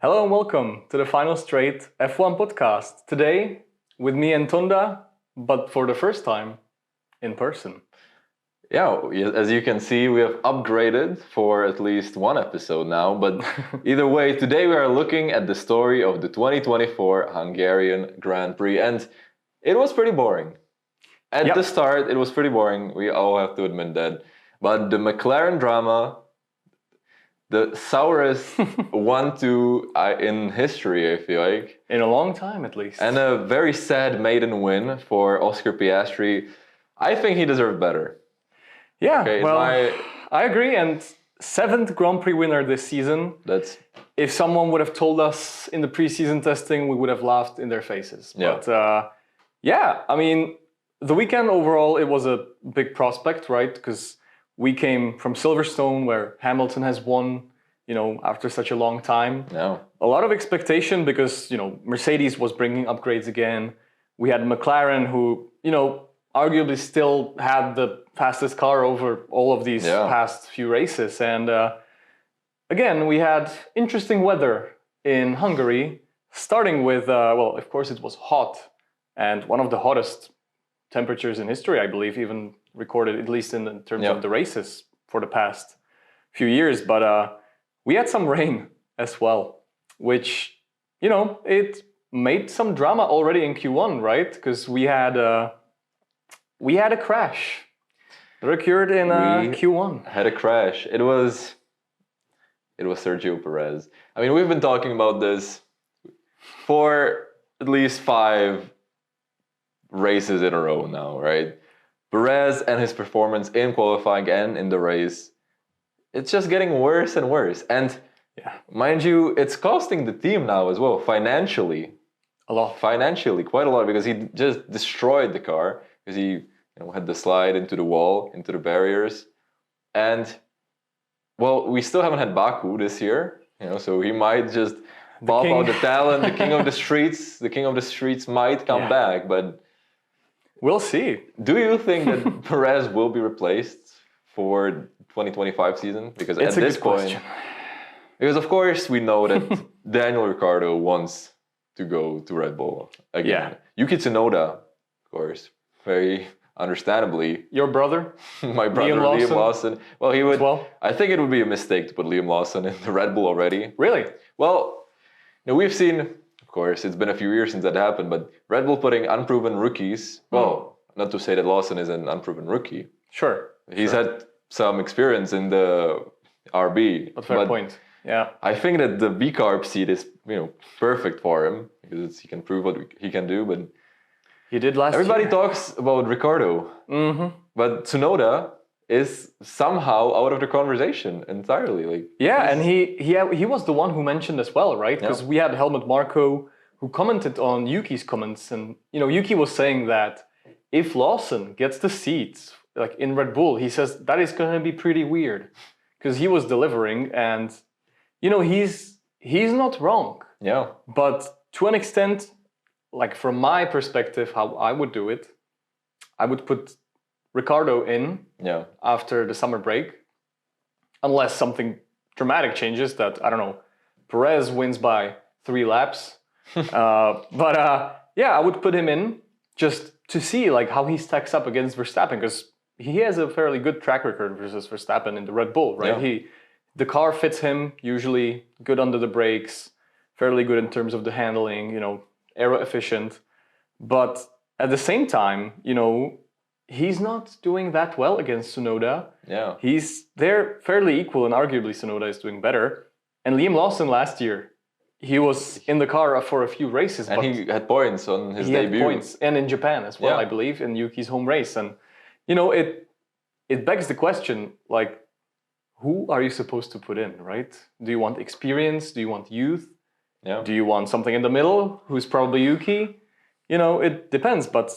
Hello and welcome to the Final Straight F1 podcast. Today with me and Tunda, but for the first time in person. Yeah, as you can see, we have upgraded for at least one episode now. But either way, today we are looking at the story of the 2024 Hungarian Grand Prix. And it was pretty boring. At the start, it was pretty boring. We all have to admit that. But the McLaren drama, the sourest 1-2 in history, I feel like. In a long time, at least. And a very sad maiden win for Oscar Piastri. I think he deserved better. Yeah, okay, well, I agree. And 7th Grand Prix winner this season. If someone would have told us in the preseason testing, we would have laughed in their faces. Yeah. But I mean, the weekend overall, it was a big prospect, right? Because we came from Silverstone, where Hamilton has won, after such a long time. Yeah. A lot of expectation because, Mercedes was bringing upgrades again. We had McLaren who, arguably still had the fastest car over all of these past few races. And again, we had interesting weather in Hungary, starting with, of course it was hot and one of the hottest temperatures in history, I believe, even recorded, at least in terms of the races for the past few years. But we had some rain as well, which, it made some drama already in Q1, right? Because we had a crash that occurred in Q1. Had a crash. It was Sergio Perez. I mean, we've been talking about this for at least 5 races in a row now, right? Perez and his performance in qualifying and in the race, it's just getting worse and worse. And mind you, it's costing the team now as well, financially. A lot. Financially, quite a lot, because he just destroyed the car, because he had the slide into the wall, into the barriers. And, well, we still haven't had Baku this year, so he might just pop out the talent, the king of the streets. The king of the streets might come back, but we'll see. Do you think that Perez will be replaced for 2025 season? Because it's at this point, because of course we know that Daniel Ricciardo wants to go to Red Bull again. Yeah. Yuki Tsunoda, of course, very understandably. Your brother? My brother, Liam Lawson. Well, he would. Well, I think it would be a mistake to put Liam Lawson in the Red Bull already. Really? Well, we've seen, of course, it's been a few years since that happened, but Red Bull putting unproven rookies. Well, not to say that Lawson is an unproven rookie. Sure. He's had some experience in the RB. But fair point. Yeah. I think that the B-Carb seat is, perfect for him because he can prove what he can do. But he did last Everybody year. talks about Ricciardo, but Tsunoda is somehow out of the conversation entirely. And he was the one who mentioned as well, right? Because we had Helmut Marko who commented on Yuki's comments, and Yuki was saying that if Lawson gets the seats like in Red Bull, he says that is going to be pretty weird because he was delivering, and he's not wrong. Yeah. But to an extent, like from my perspective, how I would do it, I would put Ricciardo in after the summer break, unless something dramatic changes that, I don't know, Perez wins by 3 laps. I would put him in just to see like how he stacks up against Verstappen, because he has a fairly good track record versus Verstappen in the Red Bull, right? Yeah. The car fits him, usually good under the brakes, fairly good in terms of the handling, aero efficient. But at the same time, he's not doing that well against Tsunoda. Yeah. They're fairly equal, and arguably Tsunoda is doing better. And Liam Lawson last year, he was in the car for a few races. And he had points on his debut. He had points, and in Japan as well, I believe, in Yuki's home race. And, it begs the question, like, who are you supposed to put in, right? Do you want experience? Do you want youth? Yeah. Do you want something in the middle, who's probably Yuki? It depends, but at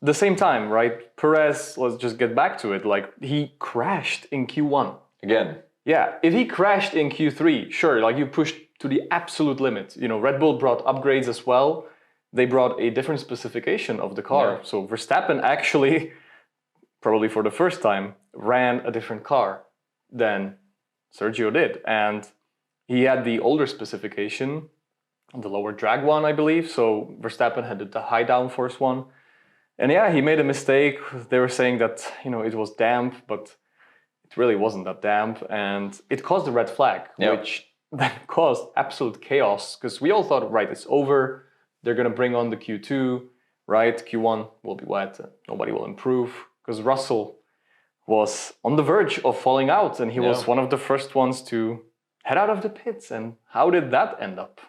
the same time, right? Perez, let's just get back to it. Like, he crashed in Q1. Again. Yeah, if he crashed in Q3, sure, like you pushed to the absolute limit. Red Bull brought upgrades as well. They brought a different specification of the car. Yeah. So Verstappen actually, probably for the first time, ran a different car than Sergio did. And he had the older specification, the lower drag one, I believe. So Verstappen had the high downforce one. And yeah, he made a mistake. They were saying that, it was damp, but it really wasn't that damp. And it caused a red flag, which then caused absolute chaos because we all thought, right, it's over. They're going to bring on the Q2, right? Q1 will be wet. Nobody will improve because Russell was on the verge of falling out, and he was one of the first ones to head out of the pits. And how did that end up?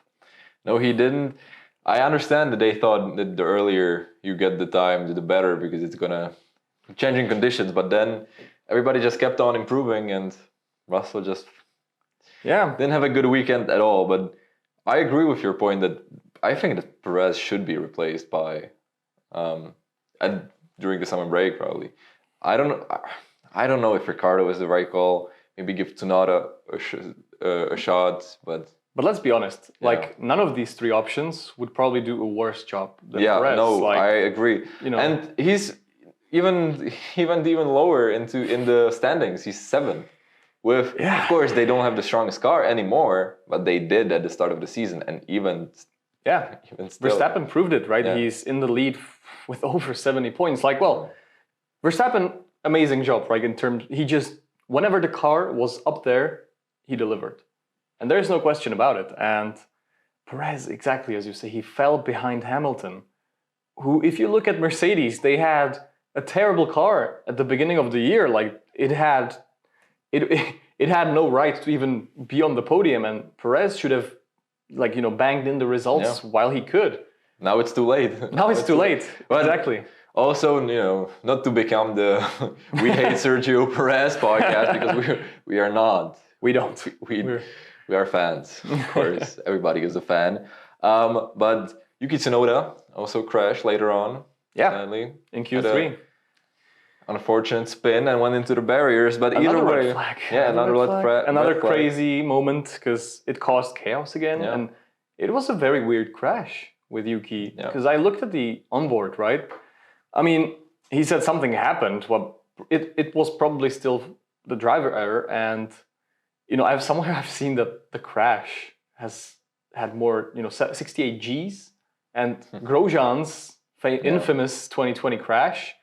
No, he didn't. I understand that they thought that the earlier you get the time, the better, because it's gonna changing conditions. But then everybody just kept on improving, and Russell just didn't have a good weekend at all. But I agree with your point that I think that Perez should be replaced by, and during the summer break probably. I don't know if Ricardo is the right call. Maybe give Tsunoda a shot, but let's be honest. Like none of these three options would probably do a worse job than Perez. No, I agree. And he's even lower in the standings. He's 7th. Of course, they don't have the strongest car anymore, but they did at the start of the season, and even still. Verstappen proved it, right? Yeah. He's in the lead with over 70 points. Verstappen, amazing job, right? In terms, whenever the car was up there, he delivered. And there's no question about it. And Perez, exactly as you say, he fell behind Hamilton, who, if you look at Mercedes, they had a terrible car at the beginning of the year. Like it had no right to even be on the podium, and Perez should have banged in the results while he could. Now it's too late. Now it's too late. Exactly. Also, not to become the "We Hate Sergio Perez" podcast, because we are not. We don't. We are fans, of course. Everybody is a fan. But Yuki Tsunoda also crashed later on. Yeah, sadly, in Q3. Unfortunate spin and went into the barriers. But another either way, red flag. another red flag. Another crazy moment because it caused chaos again, and it was a very weird crash with Yuki. Because I looked at the onboard, right? I mean, he said something happened. Well, it was probably still the driver error, and I've seen that the crash has had more, 68 Gs, and Grosjean's infamous 2020 crash,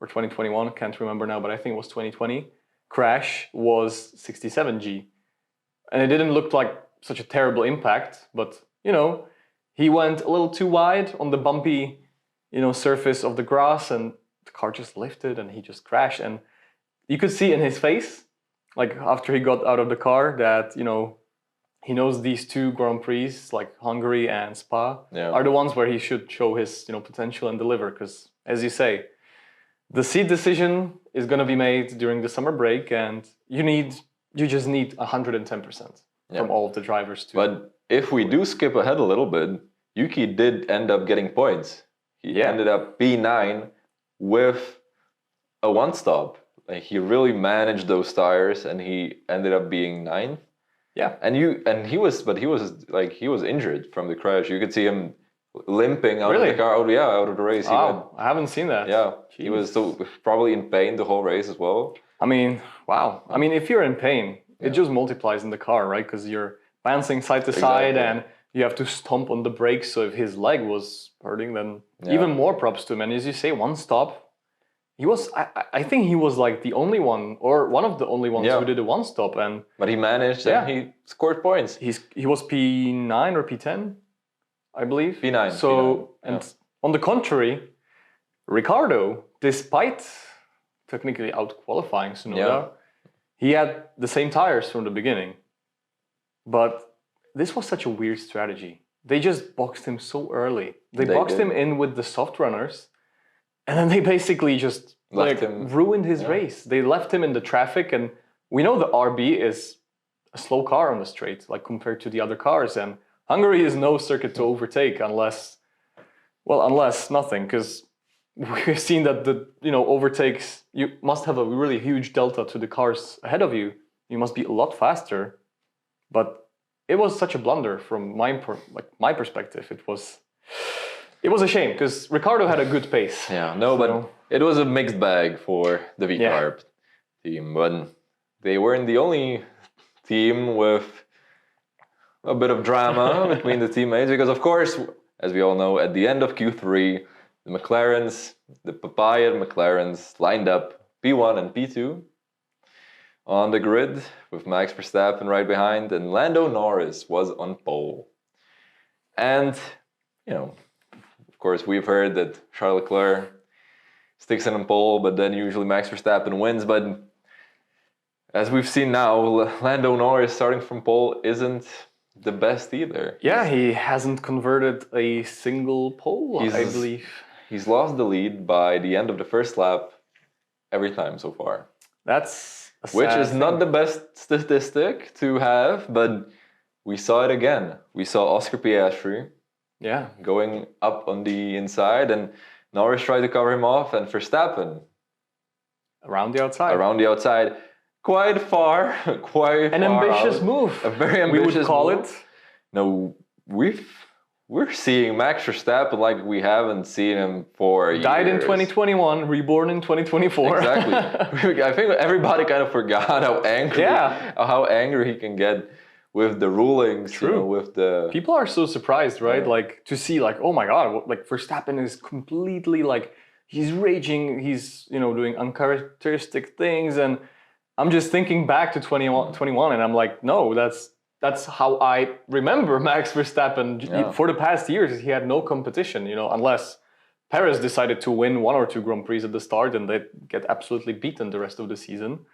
or 2021, can't remember now, but I think it was 2020 crash was 67 G, and it didn't look like such a terrible impact, but he went a little too wide on the bumpy surface of the grass, and the car just lifted and he just crashed. And you could see in his face, like after he got out of the car, that he knows these two Grand Prix, like Hungary and Spa, are the ones where he should show his potential and deliver. Because as you say, the seat decision is going to be made during the summer break, and you just need 110% from all of the drivers too. But if we do skip ahead a little bit, Yuki did end up getting points. He ended up P9 with a one-stop. Like he really managed those tires, and he ended up being 9th. Yeah, and he was injured from the crash. You could see him limping out of the car. Out of the race. Oh, I haven't seen that. Yeah, jeez. He was probably in pain the whole race as well. I mean, wow. I mean, if you're in pain, it just multiplies in the car, right? Because you're bouncing side to side, and you have to stomp on the brakes. So if his leg was hurting, then even more props to him. And as you say, one stop. He was, I think he was like the only one, or one of the only ones who did a one stop, but he managed, and he scored points. He was P9 or P10, I believe. P9. So on the contrary, Ricardo, despite technically out qualifying Tsunoda, he had the same tires from the beginning. But this was such a weird strategy. They just boxed him so early. They boxed him in with the soft runners. And then they basically just ruined his race. They left him in the traffic, and we know the RB is a slow car on the straight, like compared to the other cars. And Hungary is no circuit to overtake unless nothing, because we've seen that the overtakes, you must have a really huge delta to the cars ahead of you. You must be a lot faster. But it was such a blunder from my perspective. It was a shame because Ricardo had a good pace. But it was a mixed bag for the V-Carb team. But they weren't the only team with a bit of drama between the teammates because, of course, as we all know, at the end of Q3, the papaya McLarens lined up P1 and P2 on the grid with Max Verstappen right behind, and Lando Norris was on pole. And, of course, we've heard that Charles Leclerc sticks in on pole, but then usually Max Verstappen wins. But as we've seen now, Lando Norris starting from pole isn't the best either. Yeah, he hasn't converted a single pole, I believe. He's lost the lead by the end of the first lap every time so far. That's a sad Which is thing. not the best statistic to have, but we saw it again. We saw Oscar Piastri going up on the inside, and Norris tried to cover him off, and Verstappen around the outside. Quite far, an ambitious out. move. A very ambitious we would call move. it. No, we're seeing Max Verstappen like we haven't seen him for years. Died in 2021, reborn in 2024. Exactly. I think everybody kind of forgot how angry he can get with the rulings. True. With the people are so surprised, right? Like to see, like, oh my god, like Verstappen is completely like he's raging. He's doing uncharacteristic things, and I'm just thinking back to 21, and I'm like, no, that's how I remember Max Verstappen. Yeah. For the past years, he had no competition, unless Perez decided to win 1 or 2 Grand Prix at the start and they get absolutely beaten the rest of the season.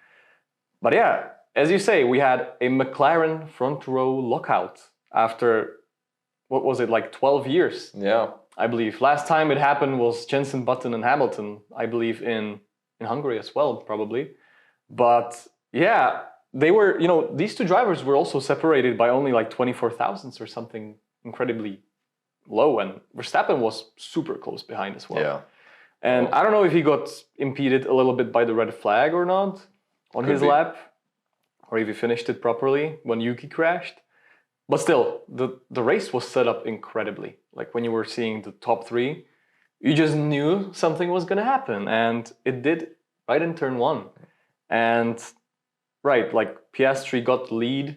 But yeah, as you say, we had a McLaren front row lockout after, what was it, like 12 years? Yeah. I believe. Last time it happened was Jenson Button and Hamilton, I believe in Hungary as well, probably. But yeah, they were, these two drivers were also separated by only like 24 thousandths or something incredibly low. And Verstappen was super close behind as well. Yeah. And I don't know if he got impeded a little bit by the red flag or not on his lap, or if he finished it properly when Yuki crashed. But still, the race was set up incredibly. Like when you were seeing the top 3, you just knew something was going to happen. And it did right in turn 1. And like Piastri got the lead.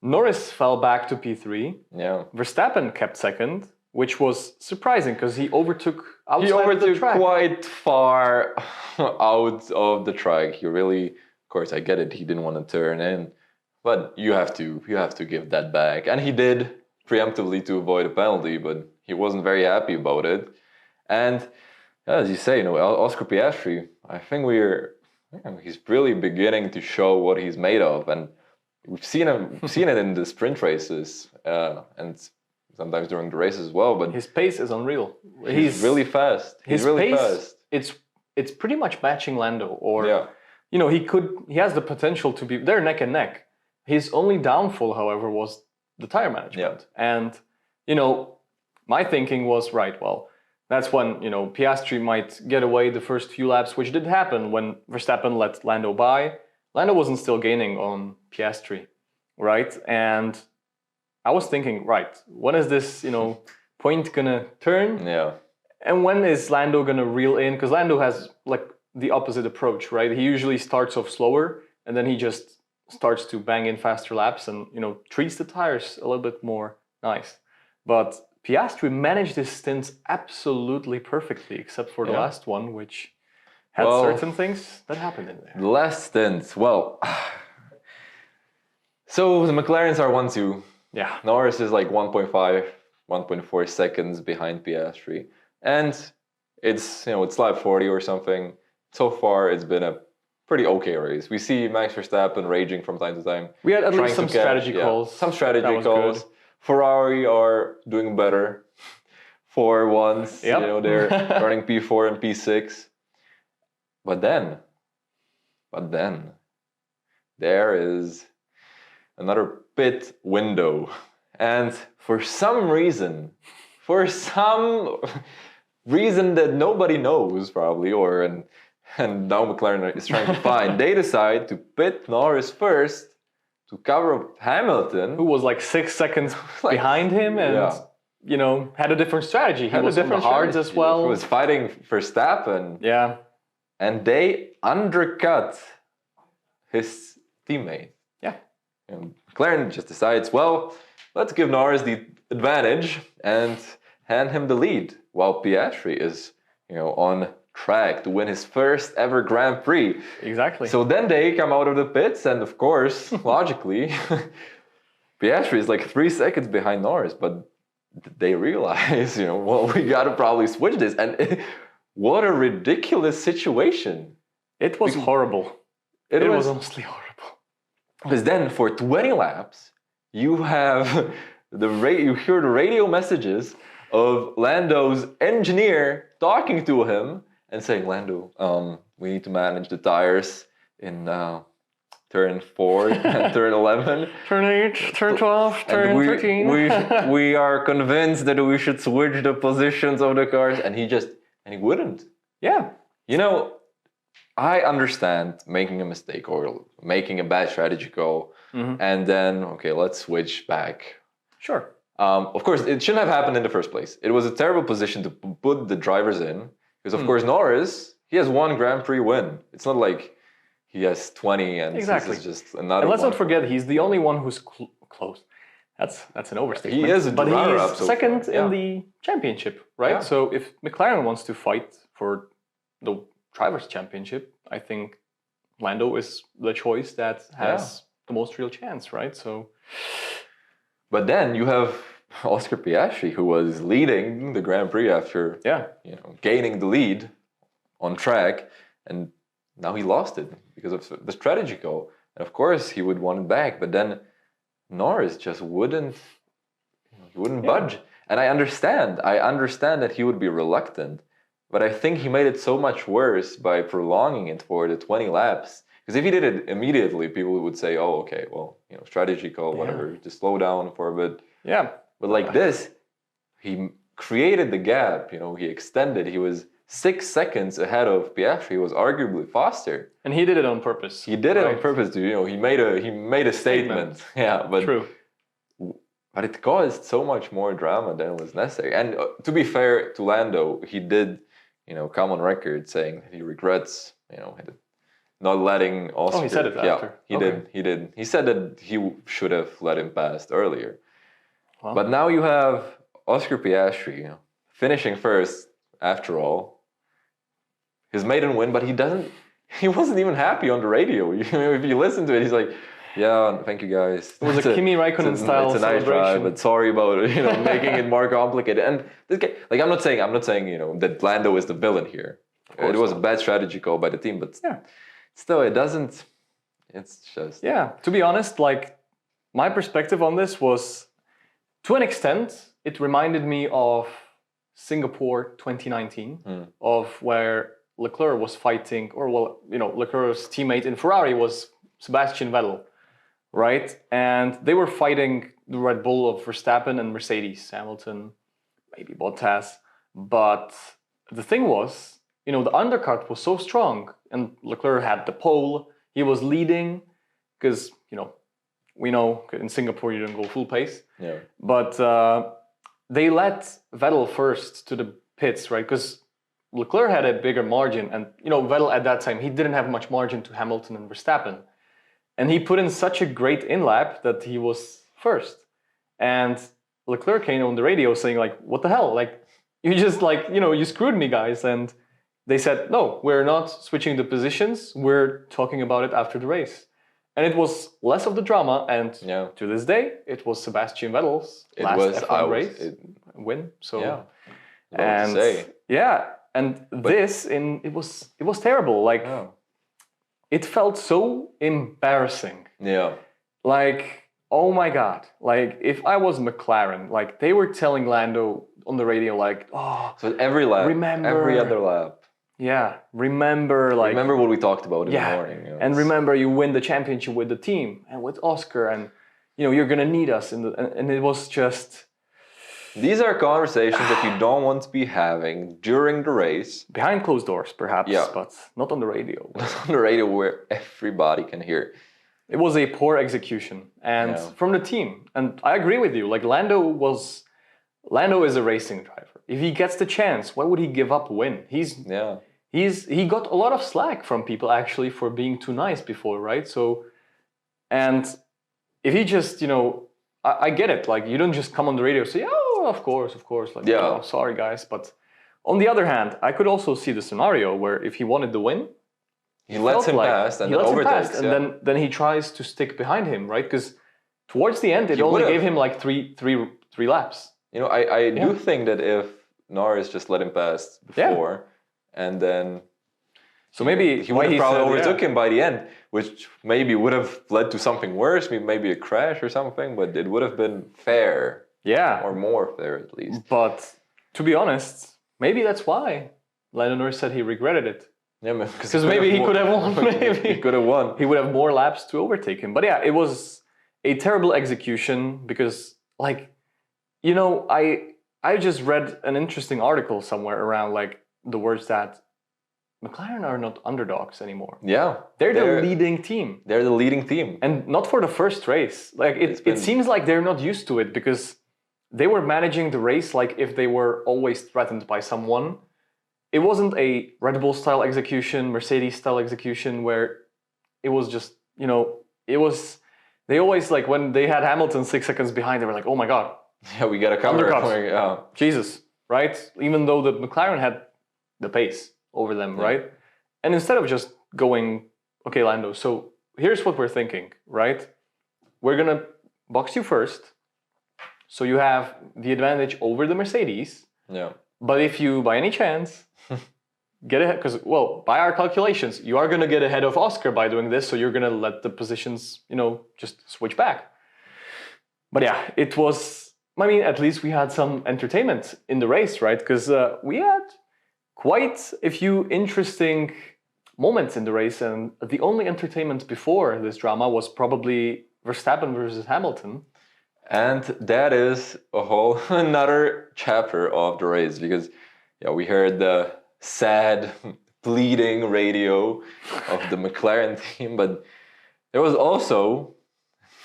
Norris fell back to P3. Yeah. Verstappen kept second, which was surprising because he overtook outside of the track. Quite far out of the track. He really, of course, I get it. He didn't want to turn in, but you have to give that back, and he did preemptively to avoid a penalty, but he wasn't very happy about it. And as you say, Oscar Piastri, I think he's really beginning to show what he's made of, and we've seen it in the sprint races and sometimes during the races as well. But his pace is unreal. He's really fast. He's really fast. It's pretty much matching Lando, or he has the potential to be. They're neck and neck. His only downfall, however, was the tire management. And my thinking was right. Well, that's when, Piastri might get away the first few laps, which did happen when Verstappen let Lando by. Lando wasn't still gaining on Piastri, right? And I was thinking, right, when is this, point gonna turn? Yeah. And when is Lando gonna reel in? Because Lando has like the opposite approach, right? He usually starts off slower and then he just starts to bang in faster laps and, treats the tires a little bit more nice. But Piastri managed his stints absolutely perfectly, except for the last one, which had certain things that happened in there. The last stints, so the McLarens are 1-2. Yeah. Norris is like 1.5, 1.4 seconds behind Piastri. And it's lap 40 or something. So far, it's been a pretty okay race. We see Max Verstappen raging from time to time. We had at least some strategy calls. Some strategy calls. Good. Ferrari are doing better for once. Yep. They're running P4 and P6. But then, there is another pit window. And for some reason that nobody knows probably, and now McLaren is trying to find, they decide to pit Norris first to cover up Hamilton, who was like 6 seconds behind him, and had a different strategy. He was on the hards as well. He was fighting Verstappen. Yeah, and they undercut his teammate. Yeah, and McLaren just decides, well, let's give Norris the advantage and hand him the lead, while Piastri is, on track to win his first ever Grand Prix. Exactly. So then they come out of the pits, and of course, logically, Piastri is like 3 seconds behind Norris, but they realize, well, we got to probably switch this. And what a ridiculous situation. It was horrible. It was honestly horrible. Because then for 20 laps, you have you hear the radio messages of Lando's engineer talking to him and saying, Lando, we need to manage the tires in turn 4 and turn 11. Turn 8, turn 12, turn 13. we are convinced that we should switch the positions of the cars. And he wouldn't. Yeah. I understand making a mistake or making a bad strategy call. And then, okay, let's switch back. Sure. Of course, it shouldn't have happened in the first place. It was a terrible position to put the drivers in. Because, of course, Norris, he has 1 Grand Prix win. It's not like he has 20 and exactly. This is just another And let's one. not forget, he's the only one who's close. That's an overstatement. He is a but runner-up he's second in the championship, right? Yeah. So if McLaren wants to fight for the Drivers' Championship, I think Lando is the choice that has the most real chance, right? So, but then you have Oscar Piastri, who was leading the Grand Prix after gaining the lead on track, and now he lost it because of the strategy goal. And of course, he would want it back, but then Norris just wouldn't budge. And I understand that he would be reluctant. But I think he made it so much worse by prolonging it for the 20 laps. Because if he did it immediately, people would say, oh, okay, well, strategy call, whatever, just slow down for a bit. Yeah. But like this, he created the gap, he extended. He was 6 seconds ahead of Piastri. He was arguably faster. And he did it on purpose. He did it on purpose to, he made a statement. Yeah, but true. But it caused so much more drama than was necessary. And to be fair to Lando, he did come on record saying that he regrets, not letting Oscar. Oh, he said it after. Yeah, he did. He said that he should have let him pass earlier. Well. But now you have Oscar Piastri, finishing first after all. His maiden win, but he wasn't even happy on the radio. If you listen to it, he's like, yeah, thank you guys. It was a Kimi Raikkonen style it's a nice drive, but sorry about making it more complicated. And this guy, I'm not saying that Lando is the villain here. It was a bad strategy call by the team, but still, it doesn't. It's just To be honest, my perspective on this was, to an extent, it reminded me of Singapore 2019, of where Leclerc was fighting, Leclerc's teammate in Ferrari was Sebastian Vettel. Right? And they were fighting the Red Bull of Verstappen and Mercedes, Hamilton, maybe Bottas. But the thing was, the undercut was so strong, and Leclerc had the pole. He was leading because, we know in Singapore you don't go full pace. Yeah. But they let Vettel first to the pits, right? Because Leclerc had a bigger margin, and Vettel at that time, he didn't have much margin to Hamilton and Verstappen. And he put in such a great in-lap that he was first. And Leclerc came on the radio saying, what the hell? You just, you screwed me, guys. And they said, no, we're not switching the positions. We're talking about it after the race. And it was less of the drama. And to this day, it was Sebastian Vettel's last F1 race win. So, and it was terrible. It felt so embarrassing. Yeah. Oh my God. If I was McLaren, they were telling Lando on the radio, so every lap, every other lap. Yeah. Remember what we talked about in the morning. And remember, you win the championship with the team and with Oscar, and you're gonna need us. And it was just. These are conversations that you don't want to be having during the race. Behind closed doors, perhaps, but not on the radio. Not on the radio where everybody can hear. It was a poor execution and from the team. And I agree with you. Lando is a racing driver. If he gets the chance, why would he give up a win? He got a lot of slack from people actually for being too nice before, right? So, and if he just, I get it. Like, you don't just come on the radio and say, "Oh, of course." Like, Yeah. "Oh, sorry, guys." But on the other hand, I could also see the scenario where if he wanted the win, he lets him pass and he lets him overtakes. pass, and then he tries to stick behind him, right? Because towards the end, it He only would've. gave him like three laps. You know, I do think that if Norris just let him pass before, and then So maybe he would have probably overtook yeah. him by the end, which maybe would have led to something worse, maybe a crash or something, but it would have been fair. Yeah. Or more fair at least. But to be honest, maybe that's why Lando Norris said he regretted it. Yeah, because maybe he could have won. Maybe he could have won. He would have more laps to overtake him. But yeah, it was a terrible execution because, like, you know, I just read an interesting article somewhere around like the words that McLaren are not underdogs anymore. Yeah, they're the leading team. They're the leading team, and not for the first race. Like it seems like they're not used to it because they were managing the race like if they were always threatened by someone. It wasn't a Red Bull style execution, Mercedes style execution where it was just, you know, it was, they always like when they had Hamilton 6 seconds behind, they were like, oh my God. Yeah, we got a cover. Yeah. Jesus, right? Even though the McLaren had the pace over them, right? And instead of just going, okay, Lando, so here's what we're thinking, right? We're going to box you first. So you have the advantage over the Mercedes. Yeah. But if you, by any chance, get ahead, because, well, by our calculations, you are going to get ahead of Oscar by doing this, so you're going to let the positions, you know, just switch back. But yeah, it was, I mean, at least we had some entertainment in the race, right? Because we had quite a few interesting moments in the race, and the only entertainment before this drama was probably Verstappen versus Hamilton. And that is a whole another chapter of the race because we heard the sad, bleeding radio of the McLaren team, but there was also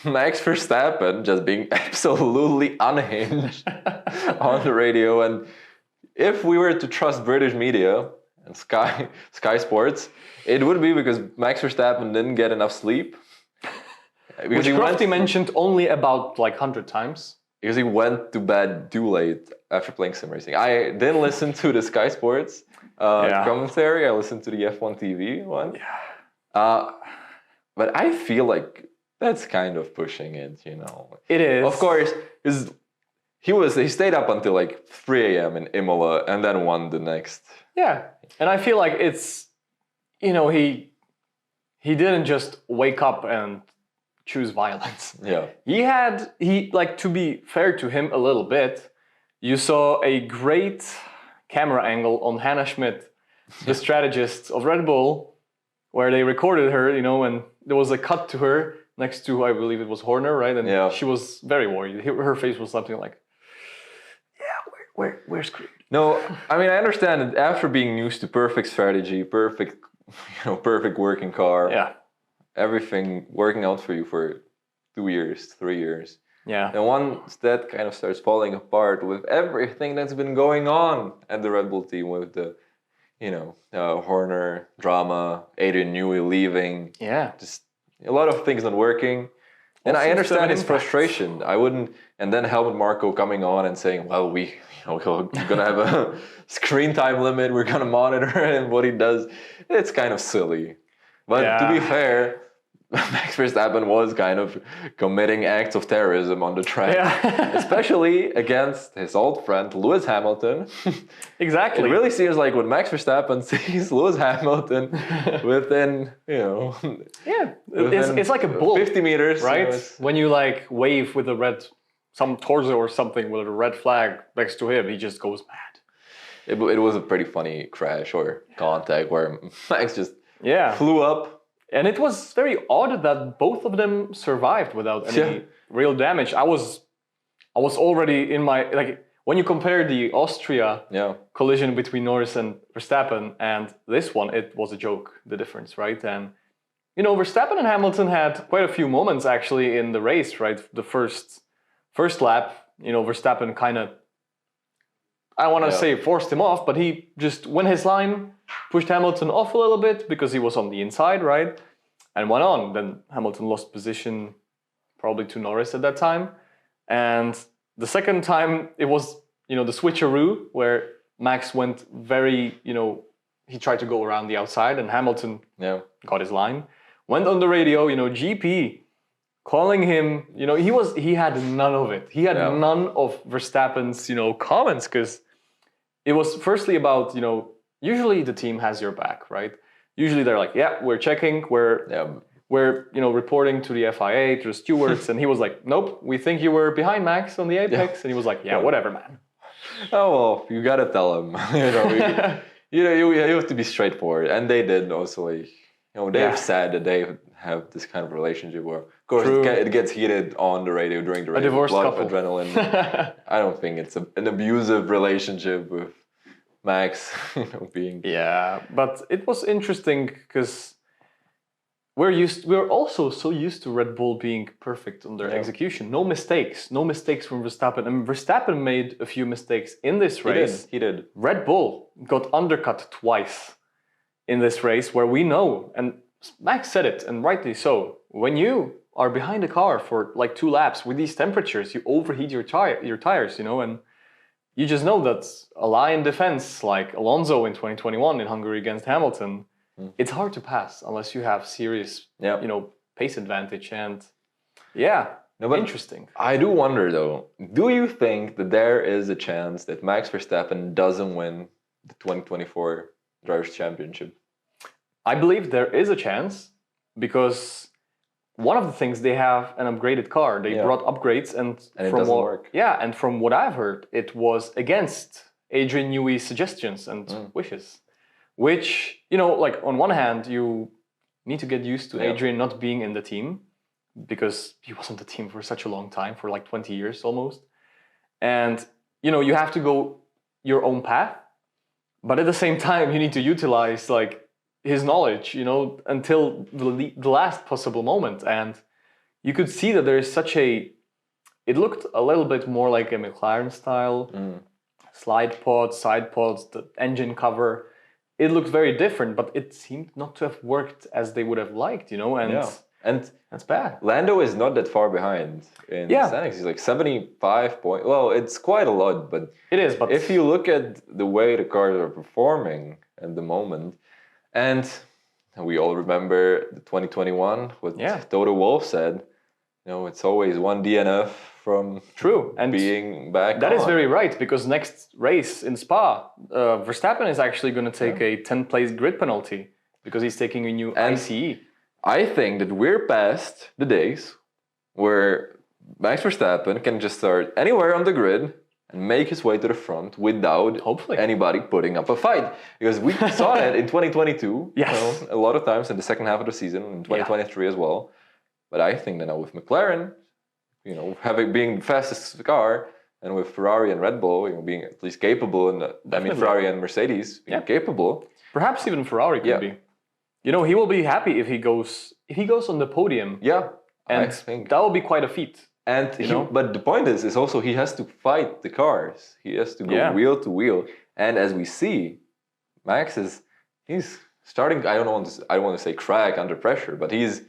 Max Verstappen just being absolutely unhinged on the radio. And if we were to trust British media and Sky Sports, it would be because Max Verstappen didn't get enough sleep. Which Crofty mentioned only about like 100 times. Because he went to bed too late after playing sim racing. I didn't listen to the Sky Sports commentary. I listened to the F1 TV one. Yeah. But I feel like that's kind of pushing it, you know. It is. Of course, he stayed up until like 3 a.m. in Imola and then won the next. Yeah. And I feel like it's, you know, he didn't just wake up and choose violence. Yeah. He like, to be fair to him a little bit, you saw a great camera angle on Hannah Schmidt, the strategist of Red Bull, where they recorded her, you know, and there was a cut to her next to, I believe it was Horner, right? And she was very worried. Her face was something like, yeah, we're screwed. No, I mean, I understand that after being used to perfect strategy, perfect working car. Yeah. Everything working out for you for 2 years, 3 years. Yeah. And once that kind of starts falling apart with everything that's been going on at the Red Bull team with the, Horner drama, Adrian Newey leaving. Yeah. Just a lot of things not working. And I understand his frustration. And then Helmut Marko coming on and saying, well, we're going to have a screen time limit. We're going to monitor and what he does. It's kind of silly. But to be fair, Max Verstappen was kind of committing acts of terrorism on the track, especially against his old friend Lewis Hamilton. Exactly. It really seems like when Max Verstappen sees Lewis Hamilton within, it's like a bull. 50 meters, right? When you like wave with some torso or something with a red flag next to him, he just goes mad. It was a pretty funny crash or contact where Max just flew up. And it was very odd that both of them survived without any real damage. I was already in my, like, when you compare the Austria collision between Norris and Verstappen and this one, it was a joke, the difference, right? And, Verstappen and Hamilton had quite a few moments actually in the race, right? The first lap, Verstappen kind of, I want to say forced him off, but he just, when his line pushed Hamilton off a little bit because he was on the inside, right? And went on. Then Hamilton lost position probably to Norris at that time. And the second time it was, the switcheroo where Max went very, he tried to go around the outside and Hamilton got his line. Went on the radio, GP calling him, he had none of it. He had none of Verstappen's, comments, because it was firstly about, usually the team has your back, right? Usually they're like, yeah, we're checking, we're reporting to the FIA, to the stewards, and he was like, nope, we think you were behind Max on the apex, and he was like, yeah, whatever, man. Oh well, you gotta tell him. You have to be straightforward, and they did also. They've said that they have this kind of relationship where, of course, it gets heated on the radio during the radio. A divorced couple. Of adrenaline. I don't think it's an abusive relationship with Max being. Yeah, but it was interesting because we're also so used to Red Bull being perfect on their execution. No mistakes from Verstappen. And Verstappen made a few mistakes in this race. He did. Red Bull got undercut twice in this race, where we know, and Max said it, and rightly so, when you are behind a car for like 2 laps with these temperatures, you overheat your tires, and you just know that a line defense like Alonso in 2021 in Hungary against Hamilton, it's hard to pass unless you have serious, pace advantage. And interesting. I do wonder though, do you think that there is a chance that Max Verstappen doesn't win the 2024 Drivers' Championship? I believe there is a chance, because one of the things, they have an upgraded car. They brought upgrades, and it doesn't work. Yeah, and from what I've heard, it was against Adrian Newey's suggestions and wishes. Which, like on one hand, you need to get used to Adrian not being in the team, because he wasn't the team for such a long time, for like 20 years almost. And, you have to go your own path. But at the same time, you need to utilize like his knowledge, until the last possible moment. And you could see that there is it looked a little bit more like a McLaren style, slide pods, side pods, the engine cover. It looked very different, but it seemed not to have worked as they would have liked, and that's bad. Lando is not that far behind in the standings. He's like 75 points. Well, it's quite a lot, but it is. But if you look at the way the cars are performing at the moment, and we all remember the 2021, what Toto Wolff said, it's always one DNF from being back. That is very right, because next race in Spa, Verstappen is actually going to take a 10-place grid penalty because he's taking a new ICE. I think that we're past the days where Max Verstappen can just start anywhere on the grid and make his way to the front without anybody putting up a fight. Because we saw that in 2022, a lot of times in the second half of the season, in 2023 as well. But I think that now with McLaren, being the fastest car, and with Ferrari and Red Bull, being at least capable, and Ferrari and Mercedes being capable. Perhaps even Ferrari could be. He will be happy if he goes on the podium. Yeah, and I think that will be quite a feat. And but the point is also he has to fight the cars. He has to go wheel to wheel. And as we see, Max he's starting. I don't want to say crack under pressure, but he's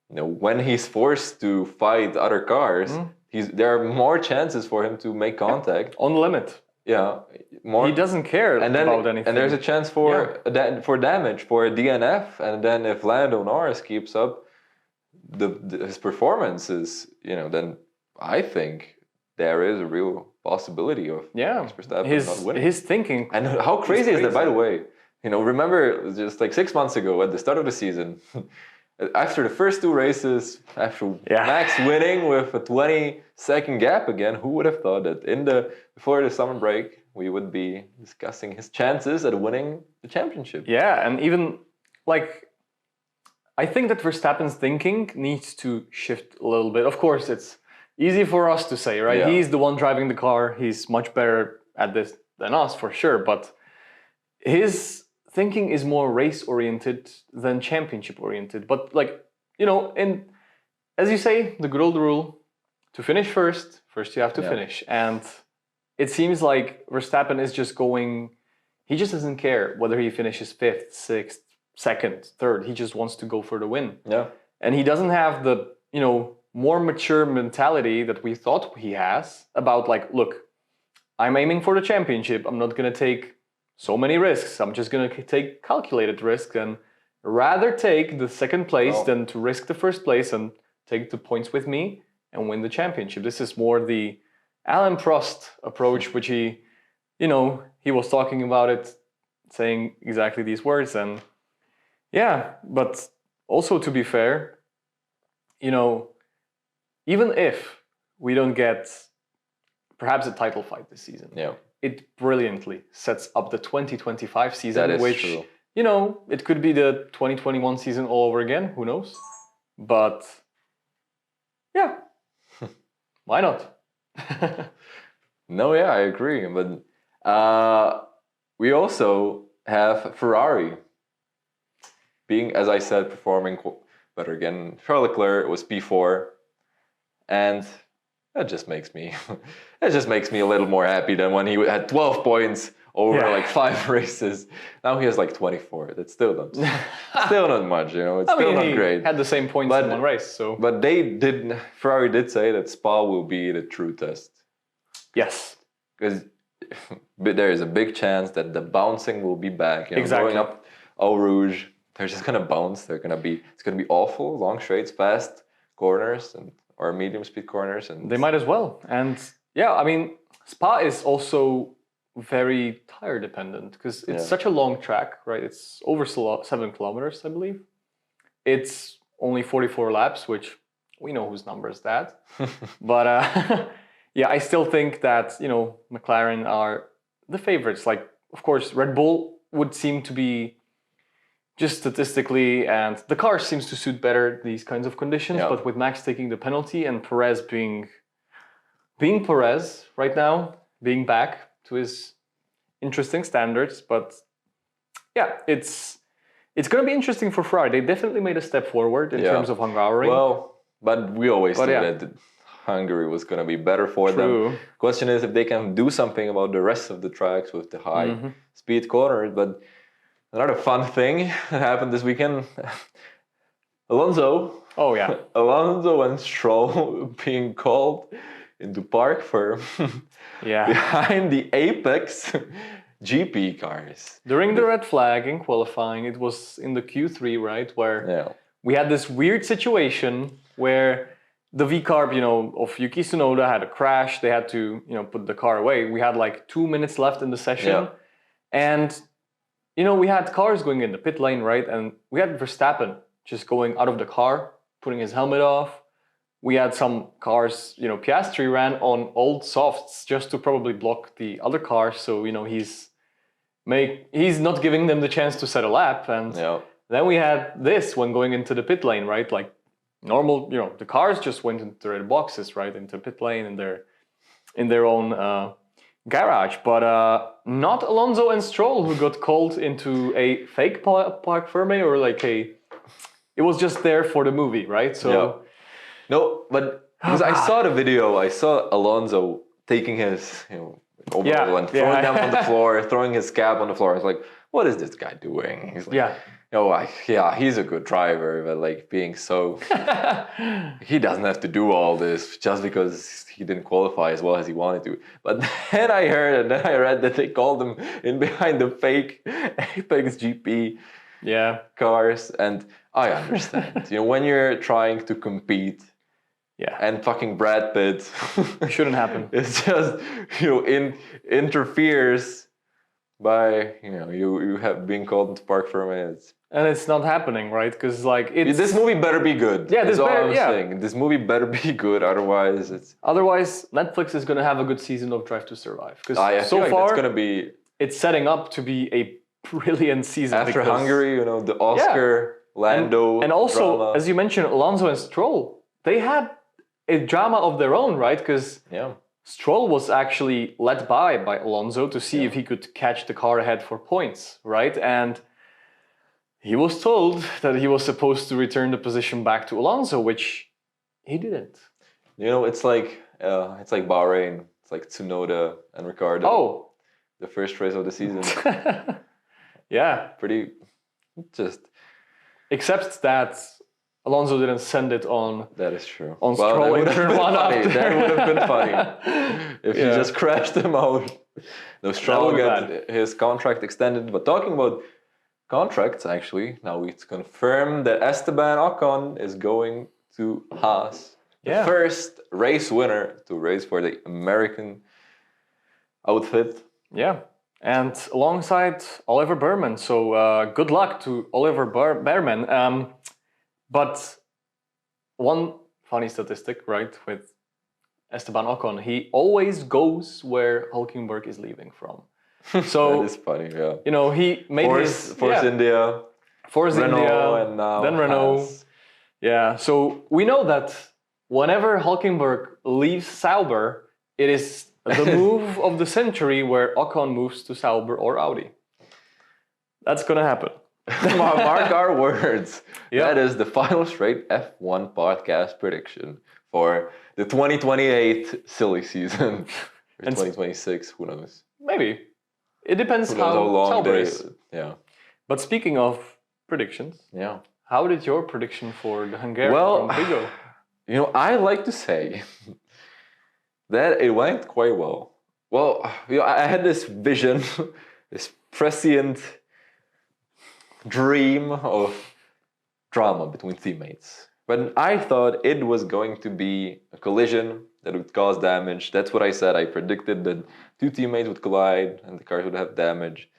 when he's forced to fight other cars, there are more chances for him to make contact on the limit. Yeah, more. He doesn't care about anything. And there's a chance for damage, for a DNF. And then if Lando Norris keeps up his performances, then I think there is a real possibility of Max Verstappen not winning. His thinking. And how crazy is that, by the way? Remember just like 6 months ago at the start of the season, after the first 2 races, after Max winning with a 20-second gap again, who would have thought that before the summer break we would be discussing his chances at winning the championship? Yeah, and even I think that Verstappen's thinking needs to shift a little bit. Of course, it's easy for us to say, right? Yeah. He's the one driving the car. He's much better at this than us, for sure. But his thinking is more race-oriented than championship-oriented. But as you say, the good old rule, to finish first you have to finish. And it seems like Verstappen is just he just doesn't care whether he finishes 5th, 6th, 2nd, 3rd. He just wants to go for the win. Yeah. And he doesn't have the, more mature mentality that we thought he has about like, look, I'm aiming for the championship. I'm not going to take so many risks. I'm just going to take calculated risks and rather take the second place than to risk the first place and take the points with me and win the championship. This is more the Alan Prost approach, which he was talking about it, saying exactly these words. And yeah, but also to be fair, even if we don't get perhaps a title fight this season, it brilliantly sets up the 2025 season, that is which, true. It could be the 2021 season all over again. Who knows? But yeah, why not? No, yeah, I agree. But we also have Ferrari being, as I said, performing better again. Charles Leclerc was P4, and that just makes me a little more happy than when he had 12 points over like 5 races. Now he has like 24. That's still not much, It's still not great. Had the same points in one race, so. But Ferrari did say that Spa will be the true test. Yes. Because there is a big chance that the bouncing will be back. Exactly. Going up Eau Rouge, they're just gonna bounce. It's gonna be awful. Long straights, fast corners, or medium speed corners, and they might as well. And yeah, I mean, Spa is also very tire dependent because it's such a long track, right? It's over 7 kilometers, I believe. It's only 44 laps, which we know whose number is that. But yeah, I still think that, McLaren are the favorites. Like, of course, Red Bull would seem to be just statistically, and the car seems to suit better these kinds of conditions. But with Max taking the penalty and Perez being Perez right now, being back to his interesting standards. But yeah, it's going to be interesting for Ferrari. They definitely made a step forward in terms of Hungary. Well, but we always knew that Hungary was going to be better for them. Question is if they can do something about the rest of the tracks with the high speed corners. But another fun thing that happened this weekend, Alonso and Stroll being called into park for behind the Apex GP cars. During the red flag in qualifying, it was in the Q3, right, where we had this weird situation where the V-carb, of Yuki Tsunoda had a crash. They had to, put the car away. We had like 2 minutes left in the session. And, we had cars going in the pit lane, right? And we had Verstappen just going out of the car, putting his helmet off. We had some cars, Piastri ran on old softs just to probably block the other cars. So, he's not giving them the chance to set a lap. And then we had this when going into the pit lane, right? Like normal, the cars just went into their boxes, right? Into pit lane in their own garage. But not Alonso and Stroll, who got called into a fake parc fermé or like it was just there for the movie, right? So. No, but because I saw the video, I saw Alonso taking his overall and throwing them on the floor, throwing his cap on the floor. I was like, what is this guy doing? He's like, he's a good driver, but like being so, he doesn't have to do all this just because he didn't qualify as well as he wanted to. But then I read that they called him in behind the fake Apex GP cars, and I understand. When you're trying to compete. And fucking Brad Pitt. It shouldn't happen. It's just, interferes by, you have been called into parc fermé. And it's not happening, right? Because like this movie better be good. Yeah, that's all I'm saying. This movie better be good, otherwise Netflix is going to have a good season of Drive to Survive. Because so far, it's going to be... It's setting up to be a brilliant season. After Hungary, the Oscar, Lando and also, drama. As you mentioned, Alonso and Stroll, they had a drama of their own, right? Because Stroll was actually led by Alonso to see if he could catch the car ahead for points, right? And he was told that he was supposed to return the position back to Alonso, which he didn't. It's like Bahrain. It's like Tsunoda and Ricciardo. Oh, the first race of the season. Yeah, pretty. Just except that Alonso didn't send it on. That is true. On Stroll in turn one after. That would have been funny if he just crashed him out. No, Stroll got his contract extended. But talking about contracts, actually, now it's confirmed that Esteban Ocon is going to Haas. The first race winner to race for the American outfit. Yeah. And alongside Oliver Behrman. So good luck to Oliver Behrman. But one funny statistic, right, with Esteban Ocon, he always goes where Hülkenberg is leaving from. So that is funny, yeah. You know, he made Force India, Renault, and now then Renault. Haas. Yeah, so we know that whenever Hülkenberg leaves Sauber, it is the move of the century where Ocon moves to Sauber or Audi. That's gonna happen. Mark our words. That is the final straight F1 podcast prediction for the 2028 silly season. Or 2026, who knows? Maybe. It depends how long Sauber is. Yeah. But speaking of predictions, how did your prediction for the Hungarian Grand Prix go? You know, I like to say that it went quite well. Well, you know, I had this vision, this prescient dream of drama between teammates. But I thought it was going to be a collision that would cause damage. That's what I said. I predicted that two teammates would collide and the cars would have damage.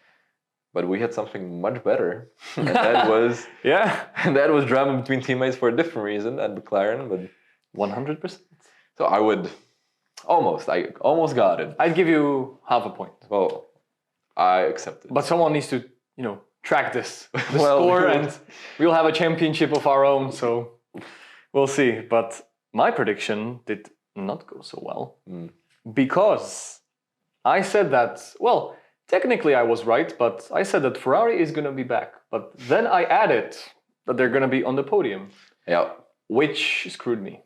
But we had something much better. And that was and that was drama between teammates for a different reason at McLaren, but 100%. So I almost got it. I'd give you half a point. Well, I accept it. But someone needs to, track this score, and we'll have a championship of our own, so we'll see. But my prediction did not go so well because I said that, well, technically I was right, but I said that Ferrari is going to be back. But then I added that they're going to be on the podium. Yeah. Which screwed me.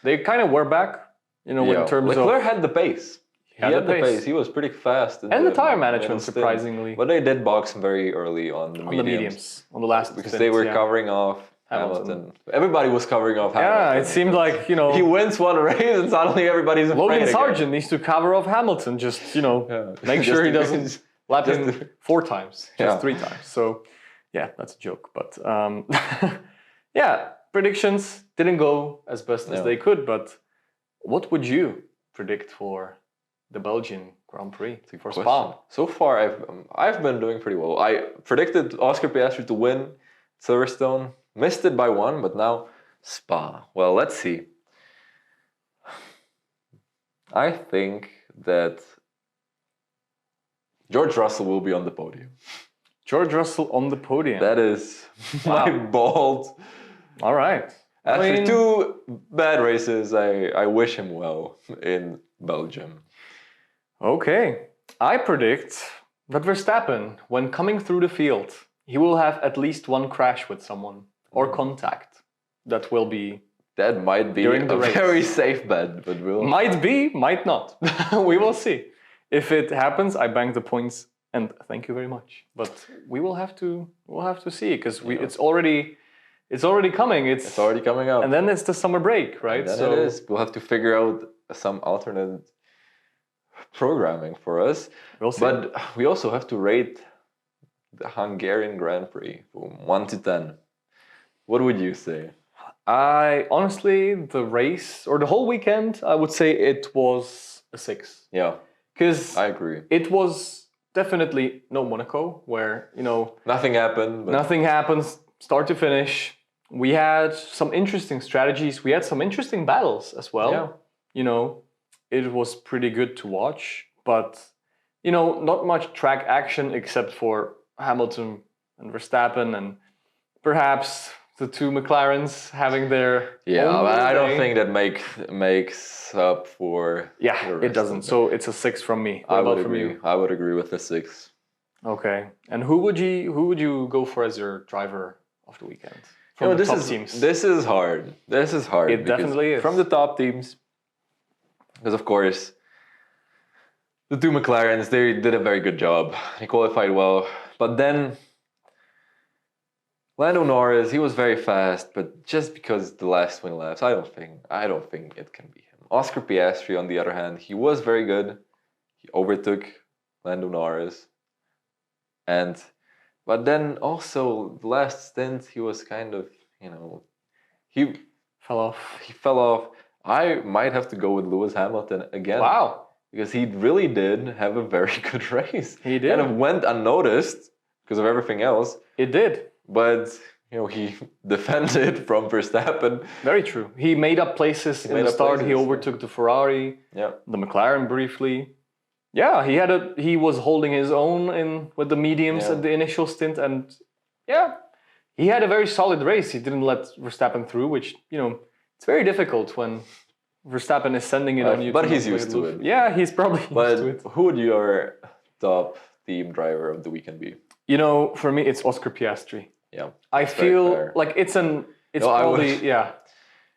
They kind of were back, in terms Leclerc had the pace. He had the pace. He was pretty fast. And the tire management, surprisingly. But they did box very early on the mediums. On the last because they were covering off Hamilton. Everybody was covering off Hamilton. Yeah, it seemed like, he wins one race and suddenly everybody's afraid Logan again. Sargent needs to cover off Hamilton. Just, make sure he doesn't lap him 4 times. Just 3 times. So, yeah, that's a joke. But, predictions didn't go as best as they could. But what would you predict for the Belgian Grand Prix for Spa? So far, I've been doing pretty well. I predicted Oscar Piastri to win Silverstone, missed it by 1, but now Spa. Well, let's see. I think that George Russell will be on the podium. George Russell on the podium. That is my bold. All right. After 2 bad races, I wish him well in Belgium. Okay. I predict that Verstappen, when coming through the field, he will have at least 1 crash with someone or contact. That will be... That might be a very safe bet, but we'll... Might be, might not. We will see. If it happens, I bank the points, and thank you very much. But we'll have to see, because it's already coming. It's already coming up. And then it's the summer break, right? And then it is. We'll have to figure out some alternate programming for us. We'll see. But we also have to rate the Hungarian Grand Prix from 1 to 10. What would you say? Honestly, the race or the whole weekend, I would say it was a 6. Yeah. Because I agree. It was definitely no Monaco, where, nothing happened. Nothing happens, start to finish. We had some interesting strategies. We had some interesting battles as well. Yeah. It was pretty good to watch, but, not much track action except for Hamilton and Verstappen and perhaps the 2 McLarens having their own but I don't day. think that makes up for it doesn't. So it's a 6 from me. What about from you? I would agree with the 6. Okay. And who would you go for as your driver of the weekend? From the top teams. This is hard. It definitely is. From the top teams, because of course, the 2 McLarens, they did a very good job. They qualified well. But then, Lando Norris, he was very fast, but just because the last 20 laps, I don't think it can be him. Oscar Piastri, on the other hand, he was very good. He overtook Lando Norris, but then also the last stint, he was kind of, he Fell off. He fell off. I might have to go with Lewis Hamilton again. Wow. Because he really did have a very good race. He did. Kind of went unnoticed because of everything else. It did. But, he defended from Verstappen. Very true. He made up places in the start. He overtook the Ferrari, the McLaren briefly. Yeah, he was holding his own with the mediums at the initial stint, and he had a very solid race. He didn't let Verstappen through, which it's very difficult when Verstappen is sending it on you. But he's used to it. Yeah, he's probably used to it. Who would your top team driver of the weekend be? For me, it's Oscar Piastri. Yeah, I feel like it's probably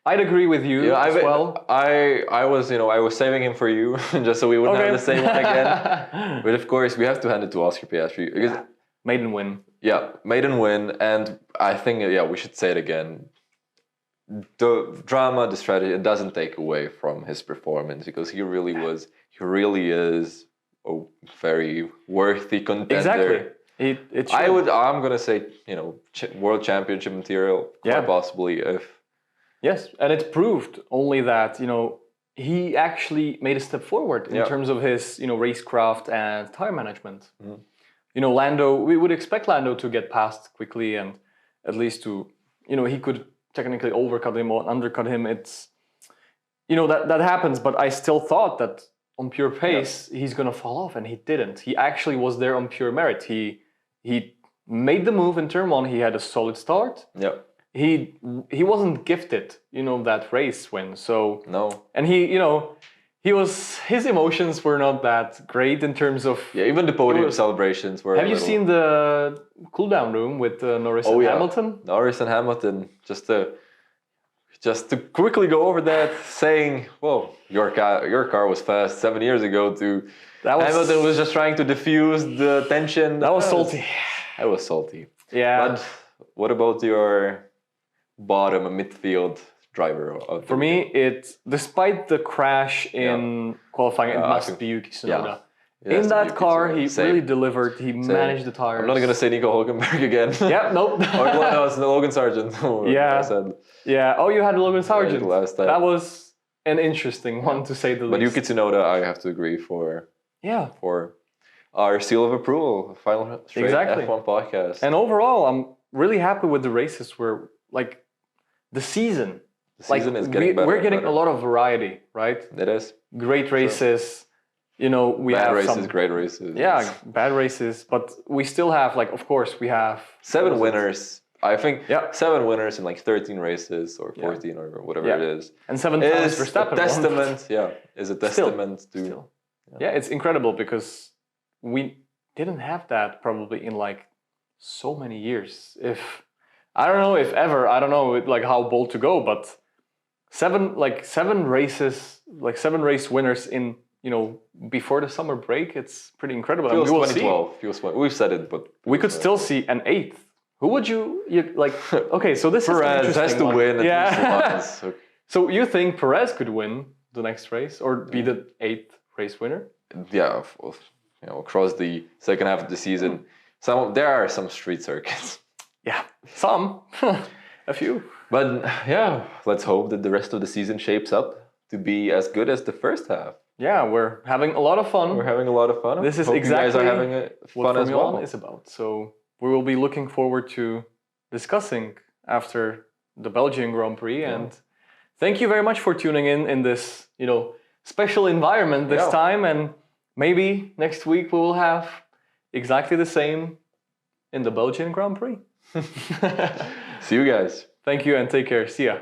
I'd agree with you as well. I was saving him for you just so we wouldn't have the same one again. But of course, we have to hand it to Oscar Piastri because maiden win. Yeah, maiden win, and I think we should say it again. The drama, the strategy, it doesn't take away from his performance because he really is a very worthy contender. Exactly. I'm gonna say world championship material, quite possibly if. Yes, and it proved only that he actually made a step forward in terms of his racecraft and tire management. Mm-hmm. Lando, we would expect Lando to get past quickly and at least to he could technically overcut him or undercut him. It's that happens, but I still thought that on pure pace he's gonna fall off, and he didn't. He actually was there on pure merit. He made the move in turn 1. He had a solid start. Yeah. He wasn't gifted, that race win. So no. And his emotions were not that great in terms of even the podium celebrations were. Have you seen the cool down room with Norris and Hamilton? Norris and Hamilton, just to quickly go over that, saying, "Well, your car was fast 7 years ago." Hamilton was just trying to diffuse the tension. That was salty. That was salty. Yeah. But what about your bottom midfield driver? For me, despite the crash in qualifying, it must be Yuki Tsunoda. In that car, he really delivered. He managed the tires. I'm not going to say Nico Hülkenberg again. Nope. No, it's Logan Sargent. Oh, you had Logan Sargent. Last time. That was an interesting one, to say the least. But Yuki Tsunoda, I have to agree for our seal of approval, final straight F1 podcast. And overall, I'm really happy with the races where, the season. The season is getting better. We're getting a lot of variety, right? It is. Great races. We bad have races, great races. Yeah, bad races. But we still have, of course, we have... 7 winners. I think 7 winners in 13 races or 14 or whatever it is. And 7 times Verstappen. Is a testament to... Still. Yeah, it's incredible because we didn't have that probably in so many years. I don't know if ever, I don't know how bold to go, but 7 races, 7 race winners in, before the summer break, it's pretty incredible. Feels 2012. We've said it, but we could still see an 8th. Who would you okay, so this Perez is has to win at least once. So you think Perez could win the next race or be the 8th race winner? Yeah, across the second half of the season, there are some street circuits. Yeah, some, a few. But let's hope that the rest of the season shapes up to be as good as the first half. Yeah, we're having a lot of fun. This is exactly you guys are having fun as well. What is about. So we will be looking forward to discussing after the Belgian Grand Prix. And thank you very much for tuning in this, special environment this time. And maybe next week we will have exactly the same in the Belgian Grand Prix. See you guys. Thank you and take care. See ya.